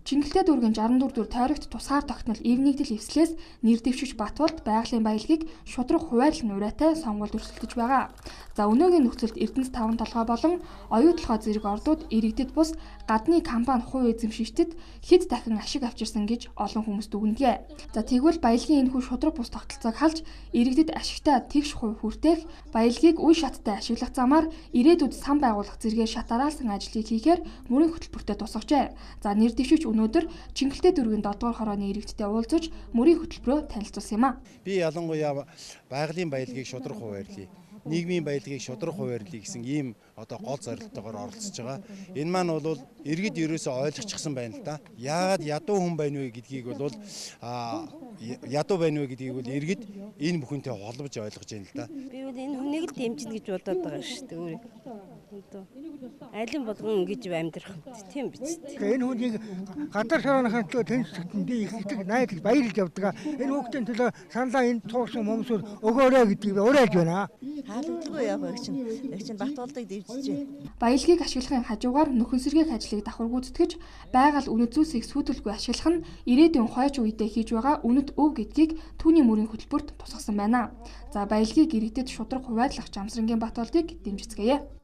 Чингэлтэй дүүргийн 64 дүр тойрогт тусгаар тогтнол эвнэгдэл эвслээс нэр дэвшиж Батболд байгалийн баялагийг шудраг хуваарлан ураатай сонгуульд өрсөлдөж байгаа. За өнөөгийн нөхцөлд Эрдэнэс 5 толгой болон оюу толгой зэрэг ордууд иргэдэд бус гадны компани хувь эзэмшигчдэд хэд дахин ашиг авчирсан гэж олон хүмүүс дүгнэжээ. За тэгвэл баялагын энэхүү шудраг бус тогтолцоог халж иргэдэд ашигтай тэгш хувь хүртээх, баялагийг үе шаттай ашиглах замаар ирээдүйд сан байгуулах зэргээр шат дараалсан ажлыг хийхээр мөрийн хөтөлбөртөд тусгажээ. За нэр дэвшигч өнөөдөр Чингэлтэй дүүргийн 7 дугаар хорооны иргэдтэй уулзаж мөрийн хөтөлбөрөөр танилцуулсан юм а. Би ялангуяа байгалийн баялагийг шудраг хуваарлъя. Нийгмийн баялагийг шудраг хуваарлъя гэсэн ийм одоо гол зорилготойгоор оролцож байгаа. Энэ маань бол иргэд ерөөсөө ойлгочихсон байна л да. Яагаад ядуу хүн байна вэ гэдгийг бол ядуу байна вэ гэдгийг бол иргэд энэ бүхэнтэй холбож ойлгож байна л да. Би бол энэ хүнийг л дэмжинэ гэж бодоод байгаа шүү дээ. Айлын болгон ингэж амьдрах тийм биз дээ. Энэ хүнийг гадар шорооныхаа төлөө тэнцвэртэн би их их найдаж баярлж явдаг. Энэ хүүхдийн төлөө саналаа энэ цугсан момсууд өгөөрэй гэдгийг уриалж байна. Хаалгалгүй явах чинь Батболдыг дэмжиж байна. Баялагийг ашиглахын хажуугаар нөхөн сэргээх ажлыг давхар гүйцэтгэж байгаль үнэт зүйлсийг сүйдэлгүй ашиглах нь ирээдүйн хойч үедээ хийж байгаа үнэт өв гэдгийг түүний мөрийн хөтөлбөрт тусгасан байна. За баялагийг иргэдэд шудраг хуваарлах Жамсрангийн Батболдыг дэмжицгээе.